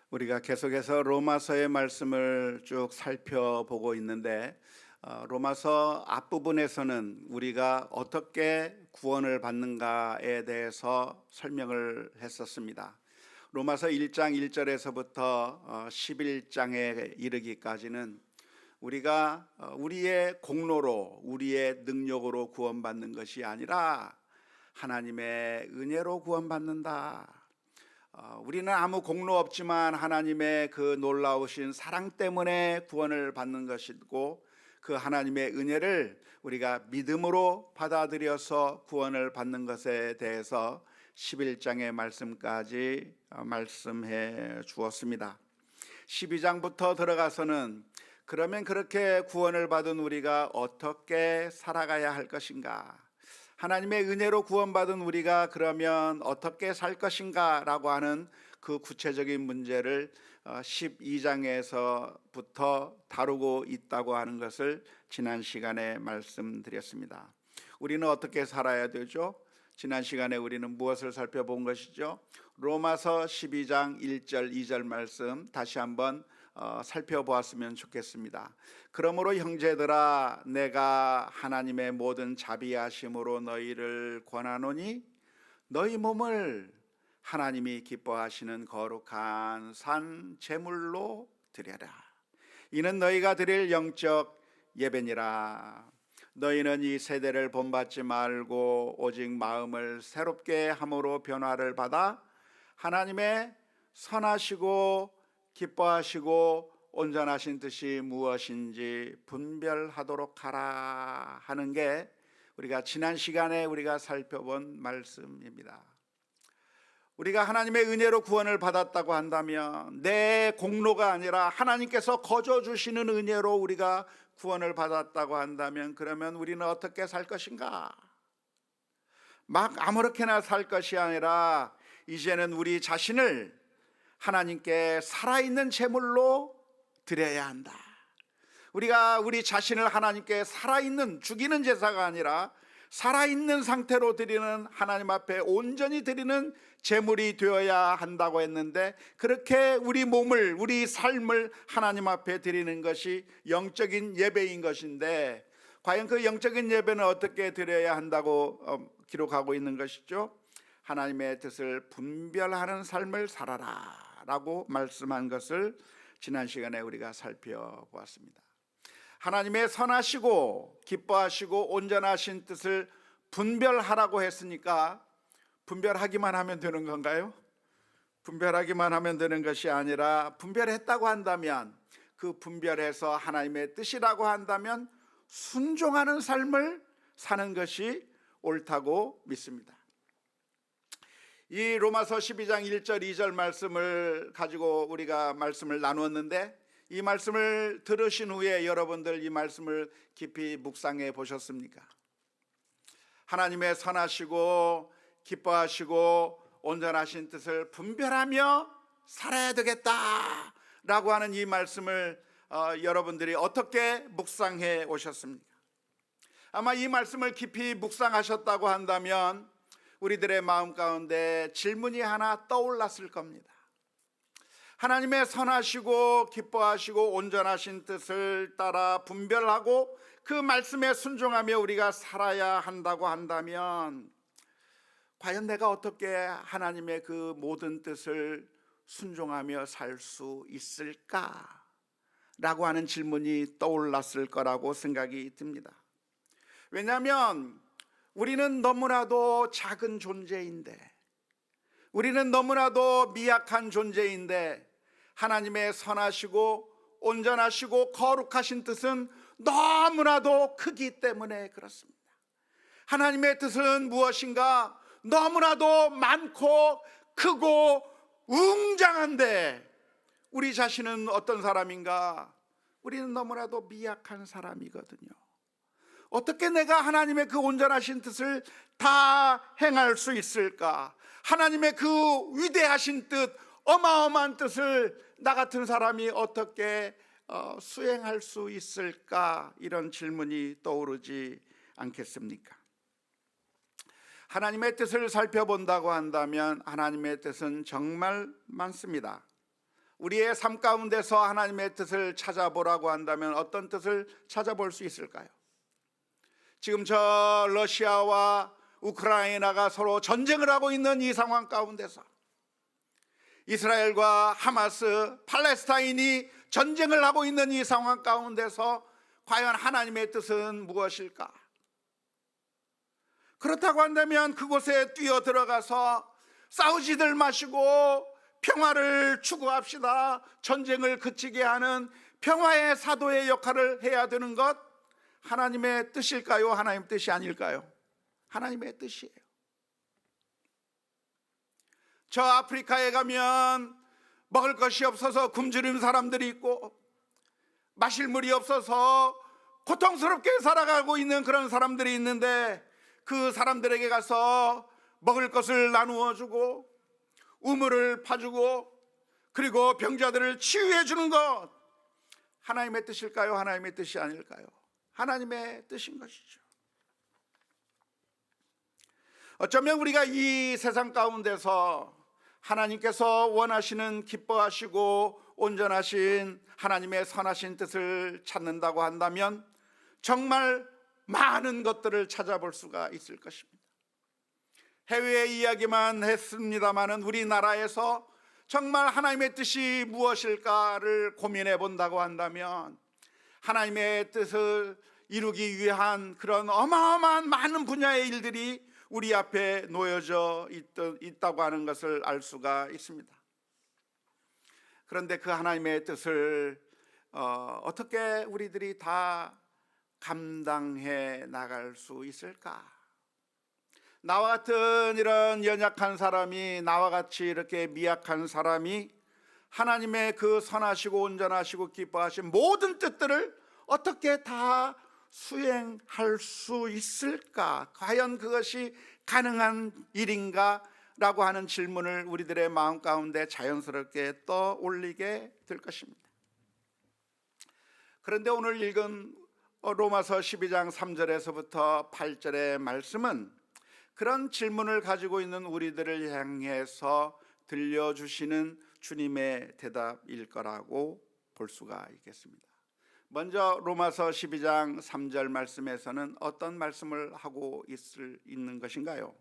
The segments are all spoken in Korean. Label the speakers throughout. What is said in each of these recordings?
Speaker 1: 우리가 계속해서 로마서의 말씀을 쭉 살펴보고 있는데 로마서 앞부분에서는 우리가 어떻게 구원을 받는가에 대해서 설명을 했었습니다. 로마서 1장 1절에서부터 11장에 이르기까지는 우리가 우리의 공로로 우리의 능력으로 구원받는 것이 아니라 하나님의 은혜로 구원받는다. 우리는 아무 공로 없지만 하나님의 그 놀라우신 사랑 때문에 구원을 받는 것이고, 그 하나님의 은혜를 우리가 믿음으로 받아들여서 구원을 받는 것에 대해서 11장의 말씀까지 말씀해 주었습니다. 12장부터 들어가서는 그러면 그렇게 구원을 받은 우리가 어떻게 살아가야 할 것인가, 하나님의 은혜로 구원받은 우리가 그러면 어떻게 살 것인가 라고 하는 그 구체적인 문제를 12장에서부터 다루고 있다고 하는 것을 지난 시간에 말씀드렸습니다. 우리는 어떻게 살아야 되죠? 지난 시간에 우리는 무엇을 살펴본 것이죠? 로마서 12장 1절 2절 말씀 다시 한번 살펴보았으면 좋겠습니다. 그러므로 형제들아, 내가 하나님의 모든 자비하심으로 너희를 권하노니 너희 몸을 하나님이 기뻐하시는 거룩한 산 제물로 드려라. 이는 너희가 드릴 영적 예배니라. 너희는 이 세대를 본받지 말고 오직 마음을 새롭게 함으로 변화를 받아 하나님의 선하시고 기뻐하시고 온전하신 뜻이 무엇인지 분별하도록 하라 하는 게 우리가 지난 시간에 우리가 살펴본 말씀입니다. 우리가 하나님의 은혜로 구원을 받았다고 한다면 내 공로가 아니라 하나님께서 거저 주시는 은혜로 우리가 구원을 받았다고 한다면 그러면 우리는 어떻게 살 것인가? 막 아무렇게나 살 것이 아니라 이제는 우리 자신을 하나님께 살아있는 제물로 드려야 한다. 우리가 우리 자신을 하나님께 살아있는 죽이는 제사가 아니라 살아있는 상태로 드리는, 하나님 앞에 온전히 드리는 제물이 되어야 한다고 했는데, 그렇게 우리 몸을, 우리 삶을 하나님 앞에 드리는 것이 영적인 예배인 것인데, 과연 그 영적인 예배는 어떻게 드려야 한다고 기록하고 있는 것이죠? 하나님의 뜻을 분별하는 삶을 살아라 라고 말씀한 것을 지난 시간에 우리가 살펴보았습니다. 하나님의 선하시고 기뻐하시고 온전하신 뜻을 분별하라고 했으니까 분별하기만 하면 되는 건가요? 분별하기만 하면 되는 것이 아니라, 분별했다고 한다면, 그 분별해서 하나님의 뜻이라고 한다면 순종하는 삶을 사는 것이 옳다고 믿습니다. 이 로마서 12장 1절 2절 말씀을 가지고 우리가 말씀을 나누었는데, 이 말씀을 들으신 후에 여러분들 이 말씀을 깊이 묵상해 보셨습니까? 하나님의 선하시고 기뻐하시고 온전하신 뜻을 분별하며 살아야 되겠다 라고 하는 이 말씀을 여러분들이 어떻게 묵상해 오셨습니까? 아마 이 말씀을 깊이 묵상하셨다고 한다면 우리들의 마음 가운데 질문이 하나 떠올랐을 겁니다. 하나님의 선하시고 기뻐하시고 온전하신 뜻을 따라 분별하고 그 말씀에 순종하며 우리가 살아야 한다고 한다면, 과연 내가 어떻게 하나님의 그 모든 뜻을 순종하며 살 수 있을까? 라고 하는 질문이 떠올랐을 거라고 생각이 듭니다. 왜냐하면 우리는 너무나도 작은 존재인데, 우리는 너무나도 미약한 존재인데, 하나님의 선하시고 온전하시고 거룩하신 뜻은 너무나도 크기 때문에 그렇습니다. 하나님의 뜻은 무엇인가? 너무나도 많고 크고 웅장한데, 우리 자신은 어떤 사람인가? 우리는 너무나도 미약한 사람이거든요. 어떻게 내가 하나님의 그 온전하신 뜻을 다 행할 수 있을까? 하나님의 그 위대하신 뜻, 어마어마한 뜻을 나 같은 사람이 어떻게 수행할 수 있을까? 이런 질문이 떠오르지 않겠습니까? 하나님의 뜻을 살펴본다고 한다면 하나님의 뜻은 정말 많습니다. 우리의 삶 가운데서 하나님의 뜻을 찾아보라고 한다면 어떤 뜻을 찾아볼 수 있을까요? 지금 저 러시아와 우크라이나가 서로 전쟁을 하고 있는 이 상황 가운데서 이스라엘과 하마스, 팔레스타인이 전쟁을 하고 있는 이 상황 가운데서 과연 하나님의 뜻은 무엇일까? 그렇다고 한다면 그곳에 뛰어 들어가서 싸우지들 마시고 평화를 추구합시다. 전쟁을 그치게 하는 평화의 사도의 역할을 해야 되는 것, 하나님의 뜻일까요? 하나님의 뜻이 아닐까요? 하나님의 뜻이에요. 저 아프리카에 가면 먹을 것이 없어서 굶주린 사람들이 있고 마실 물이 없어서 고통스럽게 살아가고 있는 그런 사람들이 있는데, 그 사람들에게 가서 먹을 것을 나누어 주고 우물을 파주고 그리고 병자들을 치유해 주는 것, 하나님의 뜻일까요? 하나님의 뜻이 아닐까요? 하나님의 뜻인 것이죠. 어쩌면 우리가 이 세상 가운데서 하나님께서 원하시는 기뻐하시고 온전하신 하나님의 선하신 뜻을 찾는다고 한다면 정말 많은 것들을 찾아볼 수가 있을 것입니다. 해외 이야기만 했습니다마는 우리나라에서 정말 하나님의 뜻이 무엇일까를 고민해 본다고 한다면 하나님의 뜻을 이루기 위한 그런 어마어마한 많은 분야의 일들이 우리 앞에 놓여져 있다고 하는 것을 알 수가 있습니다. 그런데 그 하나님의 뜻을 어떻게 우리들이 다 감당해 나갈 수 있을까? 나와 같은 이런 연약한 사람이, 나와 같이 이렇게 미약한 사람이 하나님의 그 선하시고 온전하시고 기뻐하신 모든 뜻들을 어떻게 다 수행할 수 있을까? 과연 그것이 가능한 일인가? 라고 하는 질문을 우리들의 마음 가운데 자연스럽게 떠올리게 될 것입니다. 그런데 오늘 읽은 로마서 12장 3절에서부터 8절의 말씀은 그런 질문을 가지고 있는 우리들을 향해서 들려주시는 주님의 대답일 거라고 볼 수가 있겠습니다. 먼저 로마서 12장 3절 말씀에서는 어떤 말씀을 하고 있는 것인가요?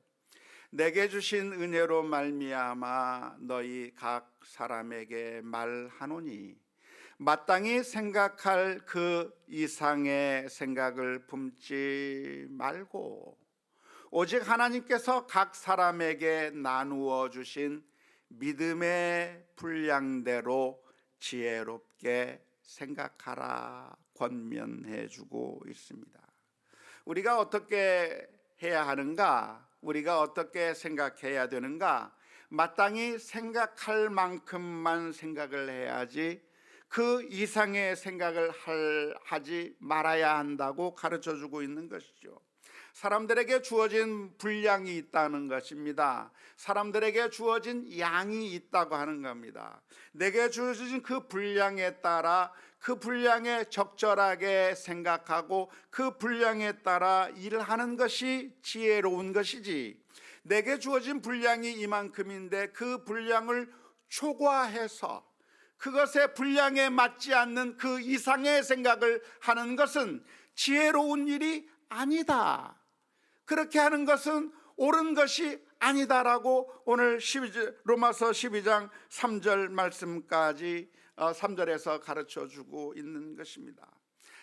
Speaker 1: 내게 주신 은혜로 말미암아 너희 각 사람에게 말하노니 마땅히 생각할 그 이상의 생각을 품지 말고 오직 하나님께서 각 사람에게 나누어 주신 믿음의 분량대로 지혜롭게 생각하라 권면해 주고 있습니다. 우리가 어떻게 해야 하는가? 우리가 어떻게 생각해야 되는가? 마땅히 생각할 만큼만 생각을 해야지 그 이상의 생각을 하지 말아야 한다고 가르쳐 주고 있는 것이죠. 사람들에게 주어진 분량이 있다는 것입니다. 사람들에게 주어진 양이 있다고 하는 겁니다. 내게 주어진 그 분량에 따라 그 분량에 적절하게 생각하고 그 분량에 따라 일하는 것이 지혜로운 것이지, 내게 주어진 분량이 이만큼인데 그 분량을 초과해서 그것의 분량에 맞지 않는 그 이상의 생각을 하는 것은 지혜로운 일이 아니다. 그렇게 하는 것은 옳은 것이 아니다라고 오늘 로마서 12장 3절 말씀까지 3절에서 가르쳐 주고 있는 것입니다.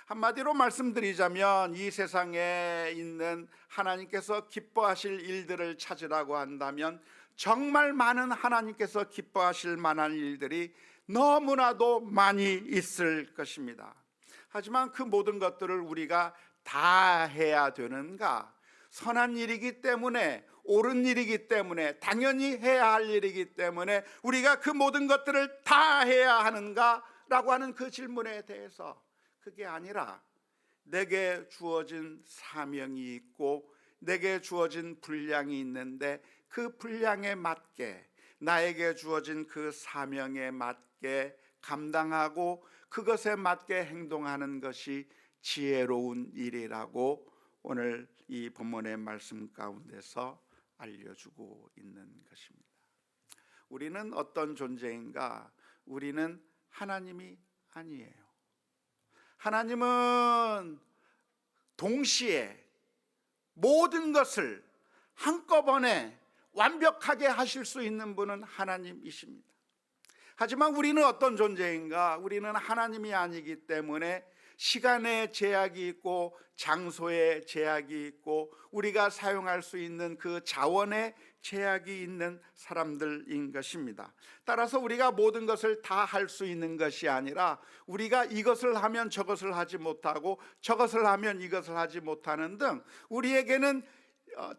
Speaker 1: 한마디로 말씀드리자면 이 세상에 있는 하나님께서 기뻐하실 일들을 찾으라고 한다면 정말 많은 하나님께서 기뻐하실 만한 일들이 너무나도 많이 있을 것입니다. 하지만 그 모든 것들을 우리가 다 해야 되는가? 선한 일이기 때문에, 옳은 일이기 때문에, 당연히 해야 할 일이기 때문에 우리가 그 모든 것들을 다 해야 하는가? 라고 하는 그 질문에 대해서 그게 아니라 내게 주어진 사명이 있고 내게 주어진 분량이 있는데 그 분량에 맞게, 나에게 주어진 그 사명에 맞게 감당하고 그것에 맞게 행동하는 것이 지혜로운 일이라고 오늘 이 본문의 말씀 가운데서 알려주고 있는 것입니다. 우리는 어떤 존재인가? 우리는 하나님이 아니에요. 하나님은 동시에 모든 것을 한꺼번에 완벽하게 하실 수 있는 분은 하나님이십니다. 하지만 우리는 어떤 존재인가? 우리는 하나님이 아니기 때문에 시간의 제약이 있고 장소의 제약이 있고 우리가 사용할 수 있는 그 자원의 제약이 있는 사람들인 것입니다. 따라서 우리가 모든 것을 다 할 수 있는 것이 아니라 우리가 이것을 하면 저것을 하지 못하고 저것을 하면 이것을 하지 못하는 등 우리에게는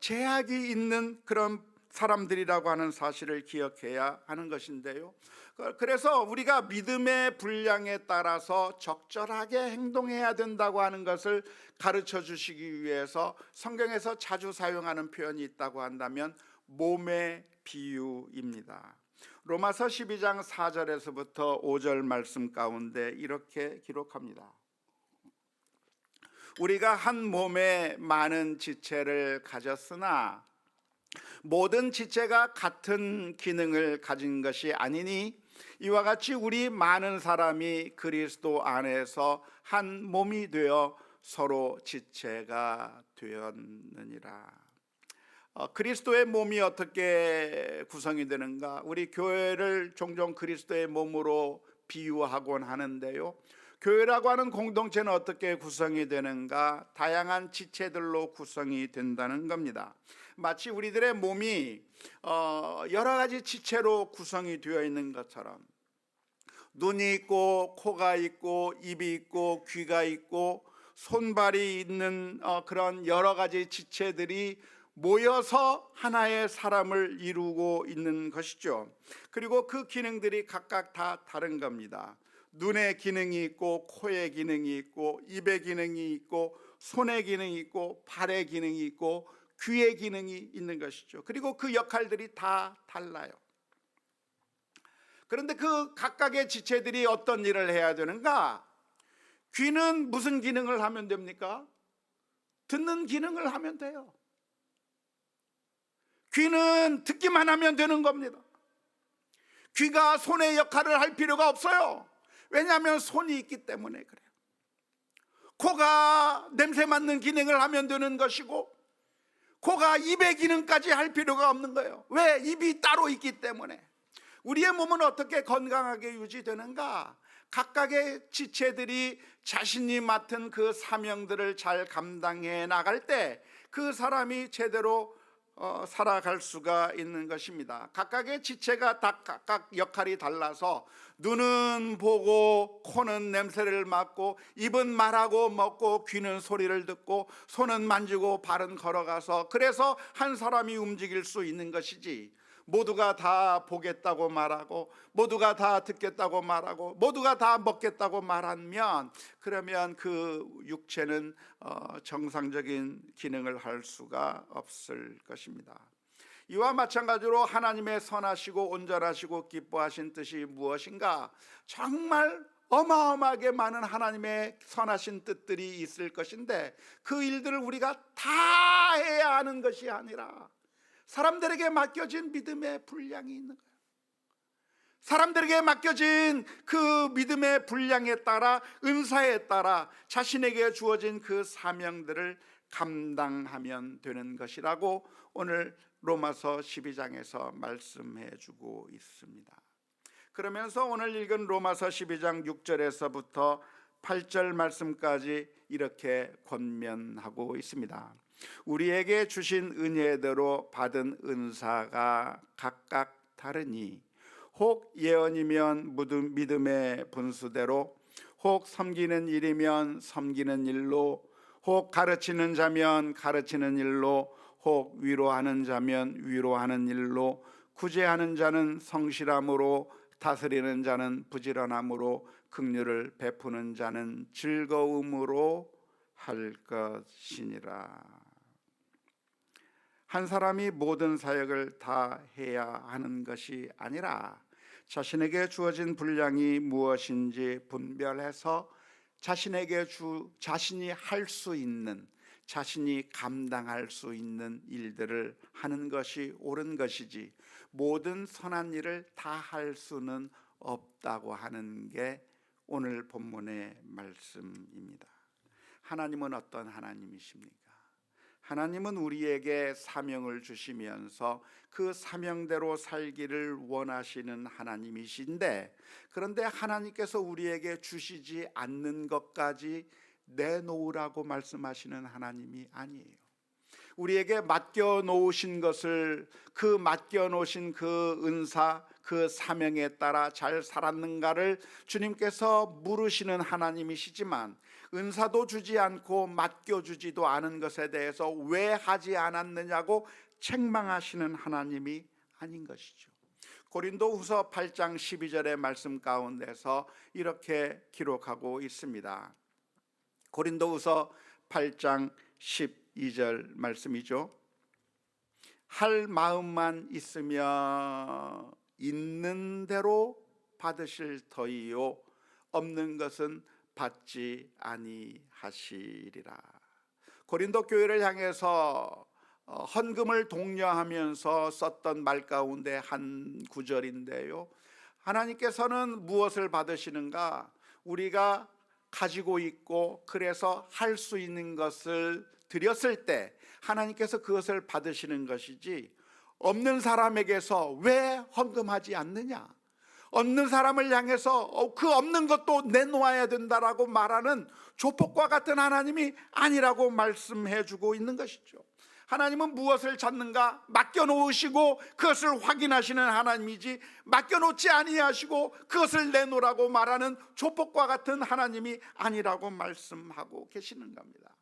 Speaker 1: 제약이 있는 그런 사람들이라고 하는 사실을 기억해야 하는 것인데요, 그래서 우리가 믿음의 분량에 따라서 적절하게 행동해야 된다고 하는 것을 가르쳐 주시기 위해서 성경에서 자주 사용하는 표현이 있다고 한다면 몸의 비유입니다. 로마서 12장 4절에서부터 5절 말씀 가운데 이렇게 기록합니다. 우리가 한 몸에 많은 지체를 가졌으나 모든 지체가 같은 기능을 가진 것이 아니니 이와 같이 우리 많은 사람이 그리스도 안에서 한 몸이 되어 서로 지체가 되었느니라. 그리스도의 몸이 어떻게 구성이 되는가? 우리 교회를 종종 그리스도의 몸으로 비유하곤 하는데요, 교회라고 하는 공동체는 어떻게 구성이 되는가? 다양한 지체들로 구성이 된다는 겁니다. 마치 우리들의 몸이 여러 가지 지체로 구성이 되어 있는 것처럼 눈이 있고 코가 있고 입이 있고 귀가 있고 손발이 있는 그런 여러 가지 지체들이 모여서 하나의 사람을 이루고 있는 것이죠. 그리고 그 기능들이 각각 다 다른 겁니다. 눈의 기능이 있고 코의 기능이 있고 입의 기능이 있고 손의 기능이 있고 발의 기능이 있고 귀의 기능이 있는 것이죠. 그리고 그 역할들이 다 달라요. 그런데 그 각각의 지체들이 어떤 일을 해야 되는가? 귀는 무슨 기능을 하면 됩니까? 듣는 기능을 하면 돼요. 귀는 듣기만 하면 되는 겁니다. 귀가 손의 역할을 할 필요가 없어요. 왜냐하면 손이 있기 때문에 그래요. 코가 냄새 맡는 기능을 하면 되는 것이고 코가 입의 기능까지 할 필요가 없는 거예요. 왜? 입이 따로 있기 때문에. 우리의 몸은 어떻게 건강하게 유지되는가? 각각의 지체들이 자신이 맡은 그 사명들을 잘 감당해 나갈 때 그 사람이 제대로 살아갈 수가 있는 것입니다. 각각의 지체가 다 각각 역할이 달라서 눈은 보고 코는 냄새를 맡고 입은 말하고 먹고 귀는 소리를 듣고 손은 만지고 발은 걸어가서 그래서 한 사람이 움직일 수 있는 것이지, 모두가 다 보겠다고 말하고 모두가 다 듣겠다고 말하고 모두가 다 먹겠다고 말하면 그러면 그 육체는 정상적인 기능을 할 수가 없을 것입니다. 이와 마찬가지로 하나님의 선하시고 온전하시고 기뻐하신 뜻이 무엇인가? 정말 어마어마하게 많은 하나님의 선하신 뜻들이 있을 것인데 그 일들을 우리가 다 해야 하는 것이 아니라 사람들에게 맡겨진 믿음의 분량이 있는 거예요. 사람들에게 맡겨진 그 믿음의 분량에 따라 은사에 따라 자신에게 주어진 그 사명들을 감당하면 되는 것이라고 오늘 로마서 12장에서 말씀해 주고 있습니다. 그러면서 오늘 읽은 로마서 12장 6절에서부터 8절 말씀까지 이렇게 권면하고 있습니다. 우리에게 주신 은혜대로 받은 은사가 각각 다르니 혹 예언이면 믿음의 분수대로, 혹 섬기는 일이면 섬기는 일로, 혹 가르치는 자면 가르치는 일로, 혹 위로하는 자면 위로하는 일로, 구제하는 자는 성실함으로, 다스리는 자는 부지런함으로, 긍휼을 베푸는 자는 즐거움으로 할 것이니라. 한 사람이 모든 사역을 다 해야 하는 것이 아니라 자신에게 주어진 분량이 무엇인지 분별해서 자신이 할 수 있는, 자신이 감당할 수 있는 일들을 하는 것이 옳은 것이지 모든 선한 일을 다 할 수는 없다고 하는 게 오늘 본문의 말씀입니다. 하나님은 어떤 하나님이십니까? 하나님은 우리에게 사명을 주시면서 그 사명대로 살기를 원하시는 하나님이신데, 그런데 하나님께서 우리에게 주시지 않는 것까지 내놓으라고 말씀하시는 하나님이 아니에요. 우리에게 맡겨놓으신 것을, 그 맡겨놓으신 그 은사, 그 사명에 따라 잘 살았는가를 주님께서 물으시는 하나님이시지만, 은사도 주지 않고 맡겨주지도 않은 것에 대해서 왜 하지 않았느냐고 책망하시는 하나님이 아닌 것이죠. 고린도후서 8장 12절의 말씀 가운데서 이렇게 기록하고 있습니다. 고린도후서 8장 12절 말씀이죠. 할 마음만 있으며 있는 대로 받으실 터이요 없는 것은 받지 아니하시리라. 고린도 교회를 향해서 헌금을 독려하면서 썼던 말 가운데 한 구절인데요, 하나님께서는 무엇을 받으시는가? 우리가 가지고 있고 그래서 할 수 있는 것을 드렸을 때 하나님께서 그것을 받으시는 것이지, 없는 사람에게서 왜 헌금하지 않느냐, 없는 사람을 향해서 그 없는 것도 내놓아야 된다라고 말하는 조폭과 같은 하나님이 아니라고 말씀해 주고 있는 것이죠. 하나님은 무엇을 찾는가? 맡겨놓으시고 그것을 확인하시는 하나님이지, 맡겨놓지 아니하시고 그것을 내놓으라고 말하는 조폭과 같은 하나님이 아니라고 말씀하고 계시는 겁니다.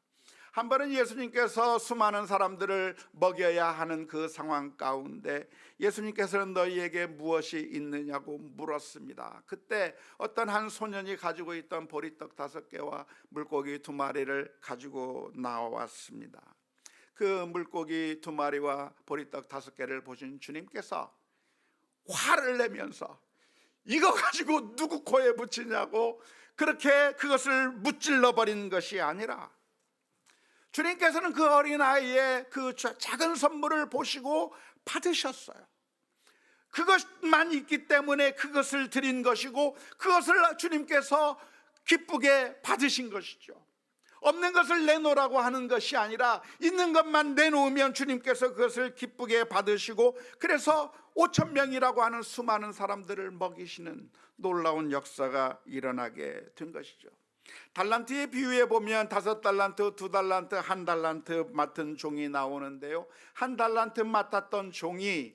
Speaker 1: 한 번은 예수님께서 수많은 사람들을 먹여야 하는 그 상황 가운데 예수님께서는 너희에게 무엇이 있느냐고 물었습니다. 그때 어떤 한 소년이 가지고 있던 보리떡 5개와 물고기 2마리를 가지고 나왔습니다. 그 물고기 2마리와 보리떡 5개를 보신 주님께서 화를 내면서 이거 가지고 누구 코에 붙이냐고 그렇게 그것을 무찔러 버린 것이 아니라, 주님께서는 그 어린아이의 그 작은 선물을 보시고 받으셨어요. 그것만 있기 때문에 그것을 드린 것이고, 그것을 주님께서 기쁘게 받으신 것이죠. 없는 것을 내놓으라고 하는 것이 아니라 있는 것만 내놓으면 주님께서 그것을 기쁘게 받으시고, 그래서 5,000명이라고 하는 수많은 사람들을 먹이시는 놀라운 역사가 일어나게 된 것이죠. 달란트의 비유에 보면 5달란트, 2달란트, 1달란트 맡은 종이 나오는데요, 1달란트 맡았던 종이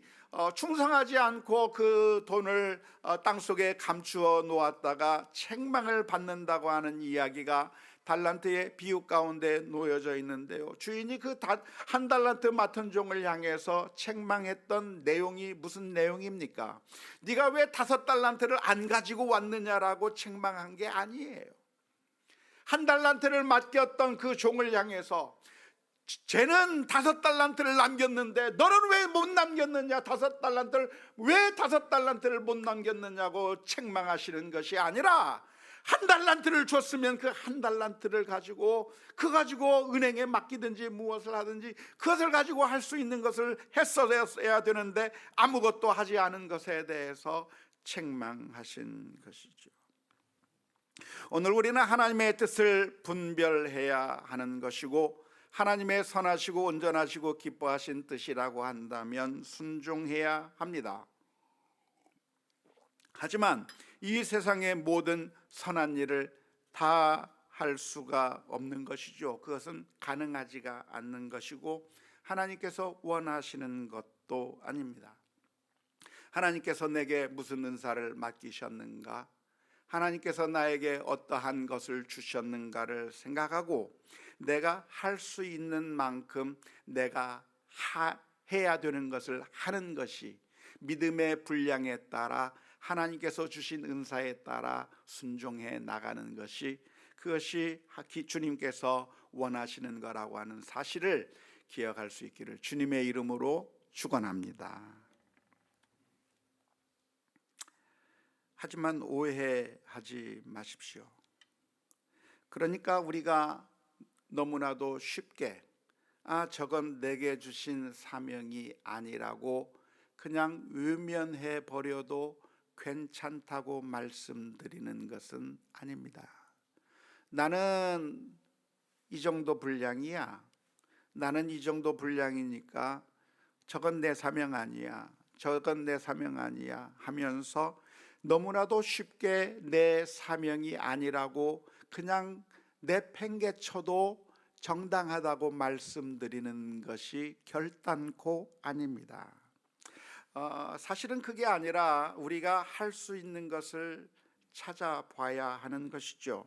Speaker 1: 충성하지 않고 그 돈을 땅속에 감추어 놓았다가 책망을 받는다고 하는 이야기가 달란트의 비유 가운데 놓여져 있는데요, 주인이 그 1달란트 맡은 종을 향해서 책망했던 내용이 무슨 내용입니까? 네가 왜 5달란트를 안 가지고 왔느냐라고 책망한 게 아니에요. 1달란트를 맡겼던 그 종을 향해서 쟤는 5달란트를 남겼는데 너는 왜 못 남겼느냐, 5달란트를 왜 5달란트를 못 남겼느냐고 책망하시는 것이 아니라, 1달란트를 줬으면 그 1달란트를 가지고 은행에 맡기든지 무엇을 하든지 그것을 가지고 할 수 있는 것을 했어야 되는데 아무것도 하지 않은 것에 대해서 책망하신 것이죠. 오늘 우리는 하나님의 뜻을 분별해야 하는 것이고, 하나님의 선하시고 온전하시고 기뻐하신 뜻이라고 한다면 순종해야 합니다. 하지만 이 세상의 모든 선한 일을 다 할 수가 없는 것이죠. 그것은 가능하지가 않는 것이고 하나님께서 원하시는 것도 아닙니다. 하나님께서 내게 무슨 은사를 맡기셨는가, 하나님께서 나에게 어떠한 것을 주셨는가를 생각하고 내가 할 수 있는 만큼 내가 해야 되는 것을 하는 것이, 믿음의 분량에 따라 하나님께서 주신 은사에 따라 순종해 나가는 것이, 그것이 주님께서 원하시는 거라고 하는 사실을 기억할 수 있기를 주님의 이름으로 축원합니다. 하지만 오해하지 마십시오. 그러니까 우리가 너무나도 쉽게 저건 내게 주신 사명이 아니라고 그냥 외면해 버려도 괜찮다고 말씀드리는 것은 아닙니다. 나는 이 정도 분량이야. 나는 이 정도 분량이니까 저건 내 사명 아니야. 저건 내 사명 아니야 하면서 너무나도 쉽게 내 사명이 아니라고 그냥 내팽개쳐도 정당하다고 말씀드리는 것이 결단코 아닙니다. 사실은 그게 아니라 우리가 할 수 있는 것을 찾아봐야 하는 것이죠.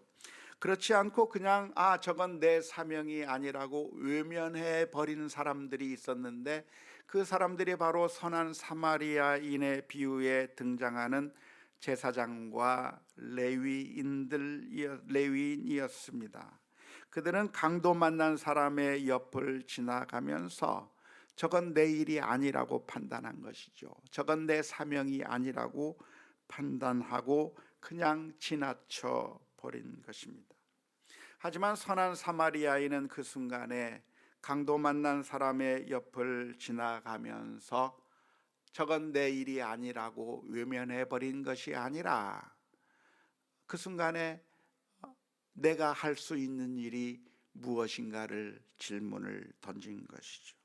Speaker 1: 그렇지 않고 그냥 저건 내 사명이 아니라고 외면해 버리는 사람들이 있었는데, 그 사람들이 바로 선한 사마리아인의 비유에 등장하는 제사장과 레위인이었습니다. 그들은 강도 만난 사람의 옆을 지나가면서 저건 내 일이 아니라고 판단한 것이죠. 저건 내 사명이 아니라고 판단하고 그냥 지나쳐 버린 것입니다. 하지만 선한 사마리아인은 그 순간에 강도 만난 사람의 옆을 지나가면서 저건 내 일이 아니라고 외면해 버린 것이 아니라 그 순간에 내가 할 수 있는 일이 무엇인가를 질문을 던진 것이죠.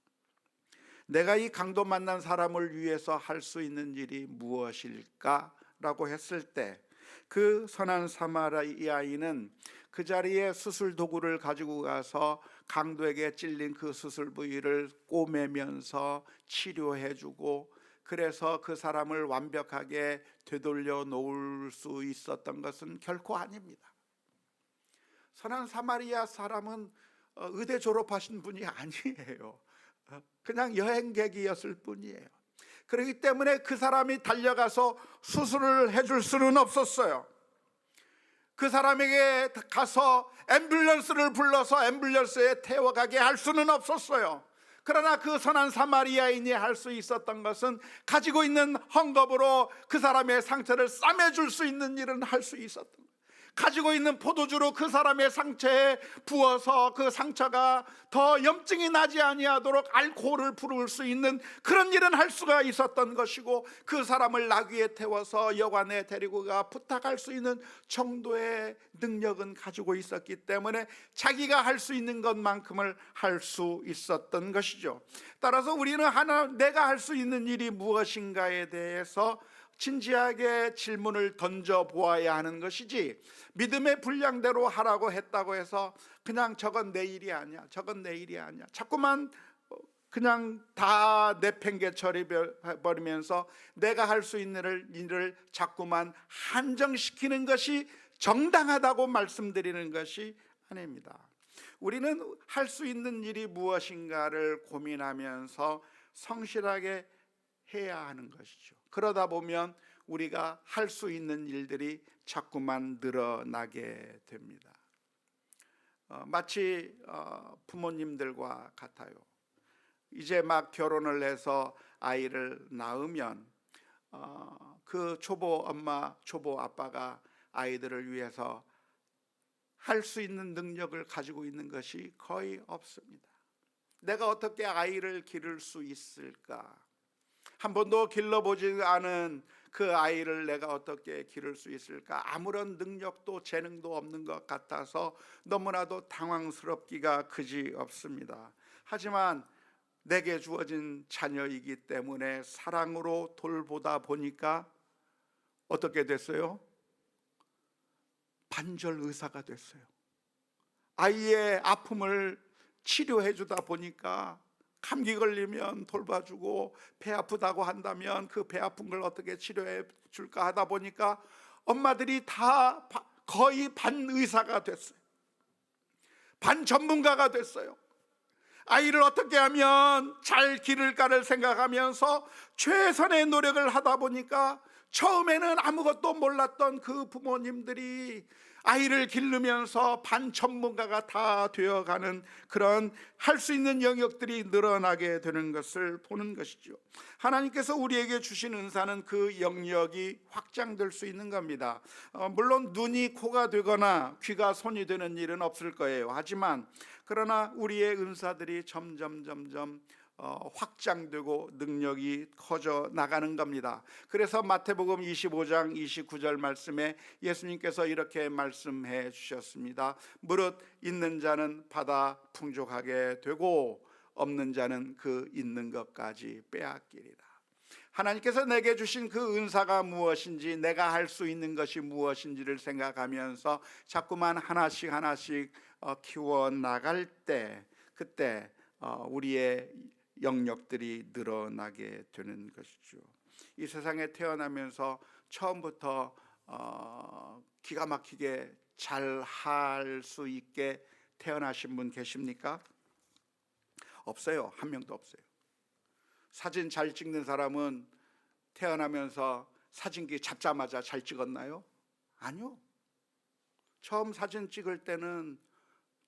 Speaker 1: 내가 이 강도 만난 사람을 위해서 할 수 있는 일이 무엇일까라고 했을 때, 그 선한 사마리아인은 그 자리에 수술 도구를 가지고 가서 강도에게 찔린 그 수술 부위를 꼬매면서 치료해주고, 그래서 그 사람을 완벽하게 되돌려 놓을 수 있었던 것은 결코 아닙니다. 선한 사마리아 사람은 의대 졸업하신 분이 아니에요. 그냥 여행객이었을 뿐이에요. 그렇기 때문에 그 사람이 달려가서 수술을 해줄 수는 없었어요. 그 사람에게 가서 앰뷸런스를 불러서 앰뷸런스에 태워가게 할 수는 없었어요. 그러나 그 선한 사마리아인이 할 수 있었던 것은 가지고 있는 헝겊으로 그 사람의 상처를 싸매줄 수 있는 일은 할 수 있었던 거예요. 가지고 있는 포도주로 그 사람의 상처에 부어서 그 상처가 더 염증이 나지 아니하도록 알코올을 부을 수 있는 그런 일은 할 수가 있었던 것이고, 그 사람을 나귀에 태워서 여관에 데리고 가 부탁할 수 있는 정도의 능력은 가지고 있었기 때문에 자기가 할 수 있는 것만큼을 할 수 있었던 것이죠. 따라서 우리는 내가 할 수 있는 일이 무엇인가에 대해서 진지하게 질문을 던져보아야 하는 것이지, 믿음의 분량대로 하라고 했다고 해서 그냥 저건 내 일이 아니야, 저건 내 일이 아니야, 자꾸만 그냥 다 내팽개쳐버리면서 내가 할 수 있는 일을 자꾸만 한정시키는 것이 정당하다고 말씀드리는 것이 아닙니다. 우리는 할 수 있는 일이 무엇인가를 고민하면서 성실하게 해야 하는 것이죠. 그러다 보면 우리가 할 수 있는 일들이 자꾸만 늘어나게 됩니다. 마치 부모님들과 같아요. 이제 막 결혼을 해서 아이를 낳으면 그 초보 엄마, 초보 아빠가 아이들을 위해서 할 수 있는 능력을 가지고 있는 것이 거의 없습니다. 내가 어떻게 아이를 기를 수 있을까? 한 번도 길러보지 않은 그 아이를 내가 어떻게 기를 수 있을까? 아무런 능력도 재능도 없는 것 같아서 너무나도 당황스럽기가 그지 없습니다. 하지만 내게 주어진 자녀이기 때문에 사랑으로 돌보다 보니까 어떻게 됐어요? 반절 의사가 됐어요. 아이의 아픔을 치료해 주다 보니까 감기 걸리면 돌봐주고, 배 아프다고 한다면 그 배 아픈 걸 어떻게 치료해 줄까 하다 보니까 엄마들이 다 거의 반 의사가 됐어요. 반 전문가가 됐어요. 아이를 어떻게 하면 잘 기를까를 생각하면서 최선의 노력을 하다 보니까 처음에는 아무것도 몰랐던 그 부모님들이 아이를 기르면서 반 전문가가 다 되어가는 그런 할 수 있는 영역들이 늘어나게 되는 것을 보는 것이죠. 하나님께서 우리에게 주신 은사는 그 영역이 확장될 수 있는 겁니다. 물론 눈이 코가 되거나 귀가 손이 되는 일은 없을 거예요. 하지만 그러나 우리의 은사들이 점점 확장되고 능력이 커져 나가는 겁니다. 그래서 마태복음 25장 29절 말씀에 예수님께서 이렇게 말씀해 주셨습니다. 무릇 있는 자는 받아 풍족하게 되고 없는 자는 그 있는 것까지 빼앗기리라. 하나님께서 내게 주신 그 은사가 무엇인지, 내가 할 수 있는 것이 무엇인지를 생각하면서 자꾸만 하나씩 키워 나갈 때, 그때 우리의 영역들이 늘어나게 되는 것이죠. 이 세상에 태어나면서 처음부터 기가 막히게 잘 할 수 있게 태어나신 분 계십니까? 없어요. 한 명도 없어요. 사진 잘 찍는 사람은 태어나면서 사진기 잡자마자 잘 찍었나요? 아니요. 처음 사진 찍을 때는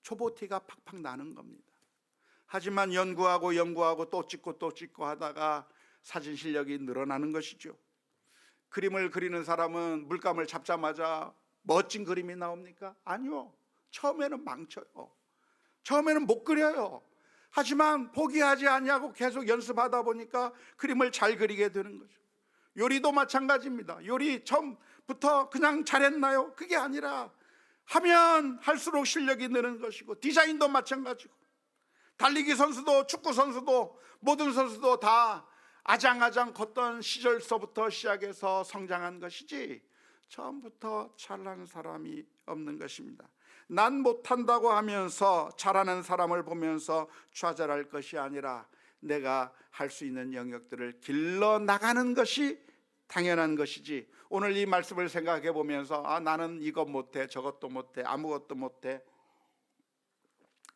Speaker 1: 초보티가 팍팍 나는 겁니다. 하지만 연구하고 또 찍고 하다가 사진 실력이 늘어나는 것이죠. 그림을 그리는 사람은 물감을 잡자마자 멋진 그림이 나옵니까? 아니요. 처음에는 망쳐요. 처음에는 못 그려요. 하지만 포기하지 아니하고 계속 연습하다 보니까 그림을 잘 그리게 되는 거죠. 요리도 마찬가지입니다. 요리 처음부터 그냥 잘했나요? 그게 아니라 하면 할수록 실력이 느는 것이고, 디자인도 마찬가지고, 달리기 선수도 축구 선수도 모든 선수도 다 아장아장 걷던 시절서부터 시작해서 성장한 것이지 처음부터 잘난 사람이 없는 것입니다. 난 못한다고 하면서 잘하는 사람을 보면서 좌절할 것이 아니라 내가 할 수 있는 영역들을 길러 나가는 것이 당연한 것이지, 오늘 이 말씀을 생각해 보면서 나는 이것 못해 저것도 못해 아무것도 못해,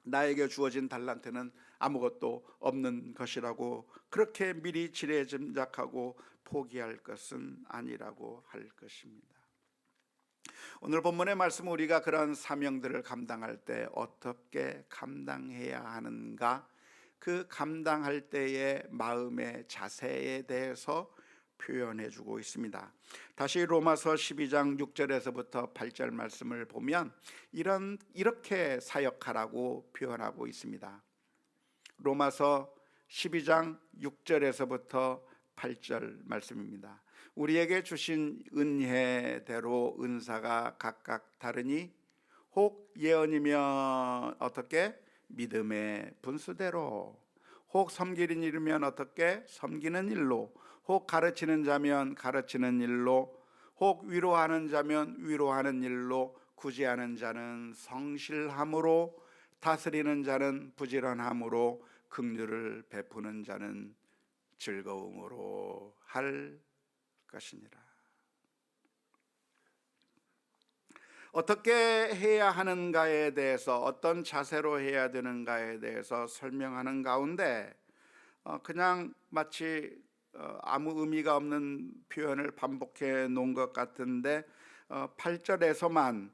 Speaker 1: 나에게 주어진 달란트는 아무것도 없는 것이라고 그렇게 미리 지레짐작하고 포기할 것은 아니라고 할 것입니다. 오늘 본문의 말씀, 우리가 그런 사명들을 감당할 때 어떻게 감당해야 하는가, 그 감당할 때의 마음의 자세에 대해서 표현해 주고 있습니다. 다시 로마서 12장 6절에서부터 8절 말씀을 보면 이렇게 사역하라고 표현하고 있습니다. 로마서 12장 6절에서부터 8절 말씀입니다. 우리에게 주신 은혜대로 은사가 각각 다르니 혹 예언이면 어떻게 믿음의 분수대로, 혹 섬기는 일이면 어떻게 섬기는 일로, 혹 가르치는 자면 가르치는 일로, 혹 위로하는 자면 위로하는 일로, 구제하는 자는 성실함으로, 다스리는 자는 부지런함으로, 긍휼을 베푸는 자는 즐거움으로 할 것이니라. 어떻게 해야 하는가에 대해서, 어떤 자세로 해야 되는가에 대해서 설명하는 가운데 그냥 마치 아무 의미가 없는 표현을 반복해 놓은 것 같은데 8절에서만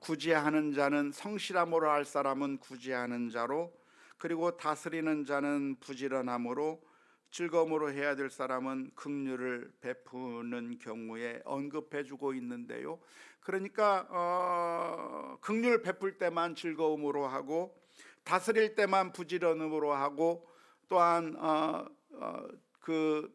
Speaker 1: 구제하는 자는 성실함으로 할 사람은 구제하는 자로, 그리고 다스리는 자는 부지런함으로, 즐거움으로 해야 될 사람은 긍휼을 베푸는 경우에 언급해 주고 있는데요. 그러니까 긍휼 베풀 때만 즐거움으로 하고, 다스릴 때만 부지런함으로 하고, 또한 그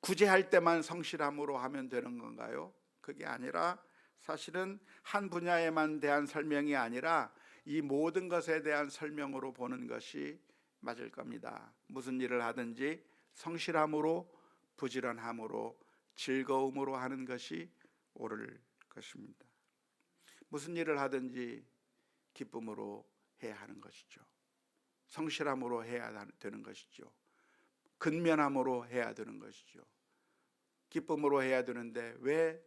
Speaker 1: 구제할 때만 성실함으로 하면 되는 건가요? 그게 아니라 사실은 한 분야에만 대한 설명이 아니라 이 모든 것에 대한 설명으로 보는 것이 맞을 겁니다. 무슨 일을 하든지 성실함으로, 부지런함으로, 즐거움으로 하는 것이 옳을 것입니다. 무슨 일을 하든지 기쁨으로 해야 하는 것이죠. 성실함으로 해야 되는 것이죠. 근면함으로 해야 되는 것이죠. 기쁨으로 해야 되는데 왜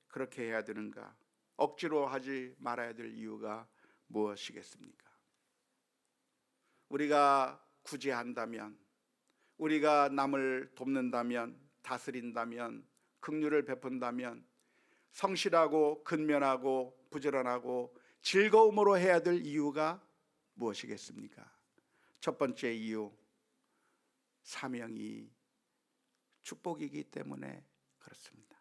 Speaker 1: 그렇게 해야 되는가? 억지로 하지 말아야 될 이유가 무엇이겠습니까? 우리가 구제한다면, 우리가 남을 돕는다면, 다스린다면, 긍휼을 베푼다면, 성실하고 근면하고 부지런하고 즐거움으로 해야 될 이유가 무엇이겠습니까? 첫 번째 이유, 사명이 축복이기 때문에 그렇습니다.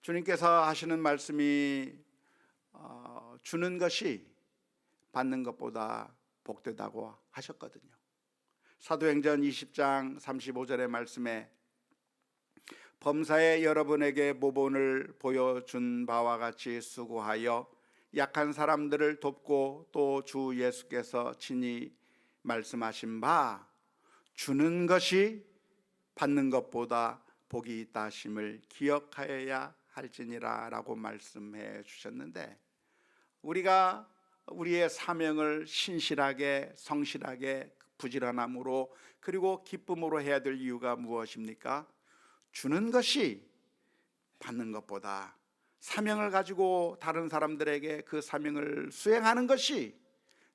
Speaker 1: 주님께서 하시는 말씀이 주는 것이 받는 것보다 복되다고 하셨거든요. 사도행전 20장 35절의 말씀에 범사에 여러분에게 모본을 보여준 바와 같이 수고하여 약한 사람들을 돕고 또 주 예수께서 친히 말씀하신 바 주는 것이 받는 것보다 복이 있다 하심을 기억하여야 할지니라 라고 말씀해 주셨는데, 우리가 우리의 사명을 신실하게 성실하게 부지런함으로 그리고 기쁨으로 해야 될 이유가 무엇입니까? 주는 것이 받는 것보다, 사명을 가지고 다른 사람들에게 그 사명을 수행하는 것이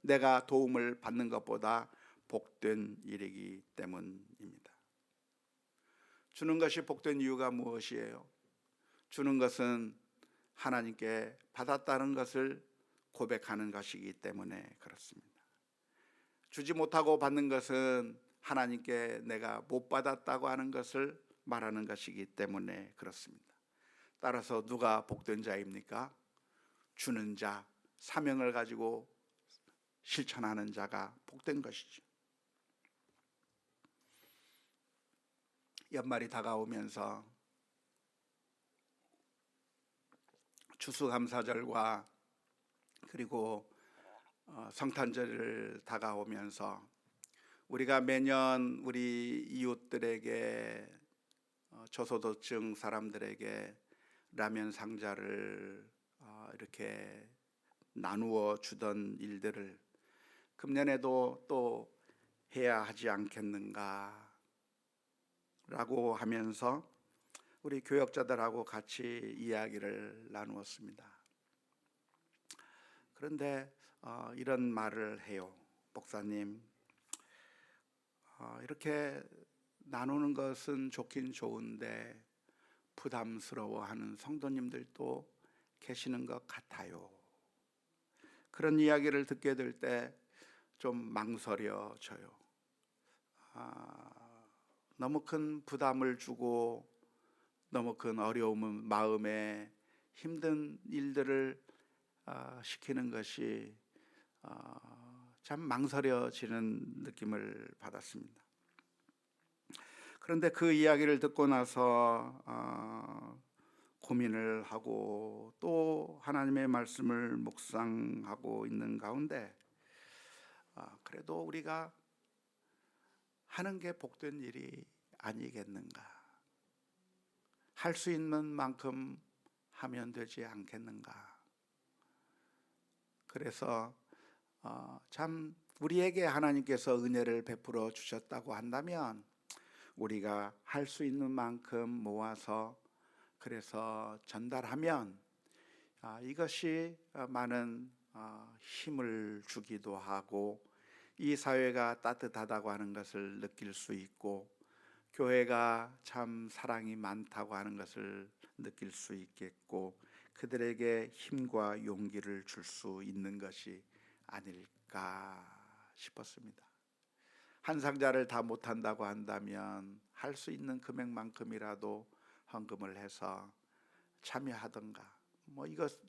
Speaker 1: 내가 도움을 받는 것보다 복된 일이기 때문입니다. 주는 것이 복된 이유가 무엇이에요? 주는 것은 하나님께 받았다는 것을 고백하는 것이기 때문에 그렇습니다. 주지 못하고 받는 것은 하나님께 내가 못 받았다고 하는 것을 말하는 것이기 때문에 그렇습니다. 따라서 누가 복된 자입니까? 주는 자, 사명을 가지고 실천하는 자가 복된 것이죠. 연말이 다가오면서 추수감사절과 그리고 성탄절을 다가오면서 우리가 매년 우리 이웃들에게 저소득층 사람들에게 라면 상자를 이렇게 나누어 주던 일들을 금년에도 또 해야 하지 않겠는가 라고 하면서 우리 교역자들하고 같이 이야기를 나누었습니다. 그런데 이런 말을 해요. 목사님, 이렇게 나누는 것은 좋긴 좋은데 부담스러워하는 성도님들도 계시는 것 같아요. 그런 이야기를 듣게 될 때 좀 망설여져요. 너무 큰 부담을 주고 너무 큰 어려움은 마음에 힘든 일들을 시키는 것이 참 망설여지는 느낌을 받았습니다. 그런데 그 이야기를 듣고 나서 고민을 하고 또 하나님의 말씀을 묵상하고 있는 가운데 그래도 우리가 하는 게 복된 일이 아니겠는가, 할 수 있는 만큼 하면 되지 않겠는가. 그래서 참 우리에게 하나님께서 은혜를 베풀어 주셨다고 한다면 우리가 할 수 있는 만큼 모아서 그래서 전달하면 이것이 많은 힘을 주기도 하고 이 사회가 따뜻하다고 하는 것을 느낄 수 있고 교회가 참 사랑이 많다고 하는 것을 느낄 수 있겠고 그들에게 힘과 용기를 줄 수 있는 것이 아닐까 싶었습니다. 한 상자를 다 못한다고 한다면 할 수 있는 금액만큼이라도 헌금을 해서 참여하던가,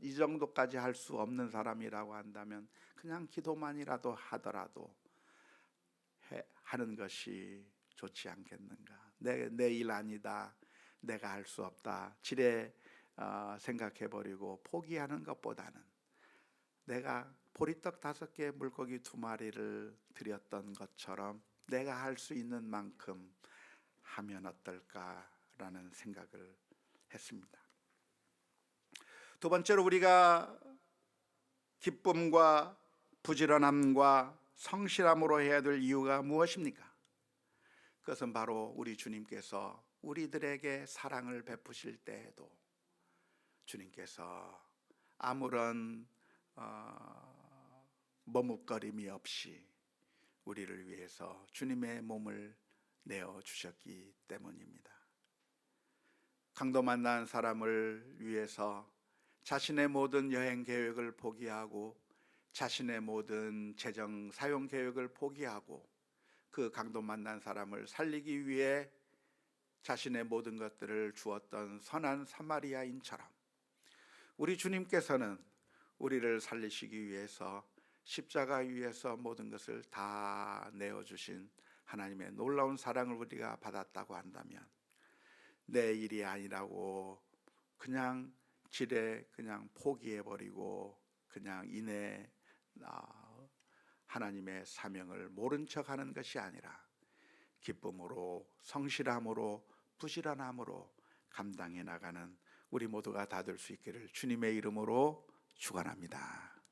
Speaker 1: 이 정도까지 할 수 없는 사람이라고 한다면 그냥 기도만이라도 하더라도 하는 것이 좋지 않겠는가. 내 일 아니다, 내가 할 수 없다 지레 생각해버리고 포기하는 것보다는 내가 보리떡 5개 물고기 2마리를 드렸던 것처럼 내가 할 수 있는 만큼 하면 어떨까라는 생각을 했습니다. 두 번째로 우리가 기쁨과 부지런함과 성실함으로 해야 될 이유가 무엇입니까? 그것은 바로 우리 주님께서 우리들에게 사랑을 베푸실 때에도 주님께서 아무런 머뭇거림이 없이 우리를 위해서 주님의 몸을 내어주셨기 때문입니다. 강도 만난 사람을 위해서 자신의 모든 여행 계획을 포기하고 자신의 모든 재정 사용 계획을 포기하고 그 강도 만난 사람을 살리기 위해 자신의 모든 것들을 주었던 선한 사마리아인처럼 우리 주님께서는 우리를 살리시기 위해서 십자가 위에서 모든 것을 다 내어주신 하나님의 놀라운 사랑을 우리가 받았다고 한다면 내 일이 아니라고 그냥 지레 그냥 포기해버리고 그냥 하나님의 사명을 모른 척하는 것이 아니라 기쁨으로 성실함으로 부지런함으로 감당해 나가는 우리 모두가 다 될 수 있기를 주님의 이름으로 축원합니다.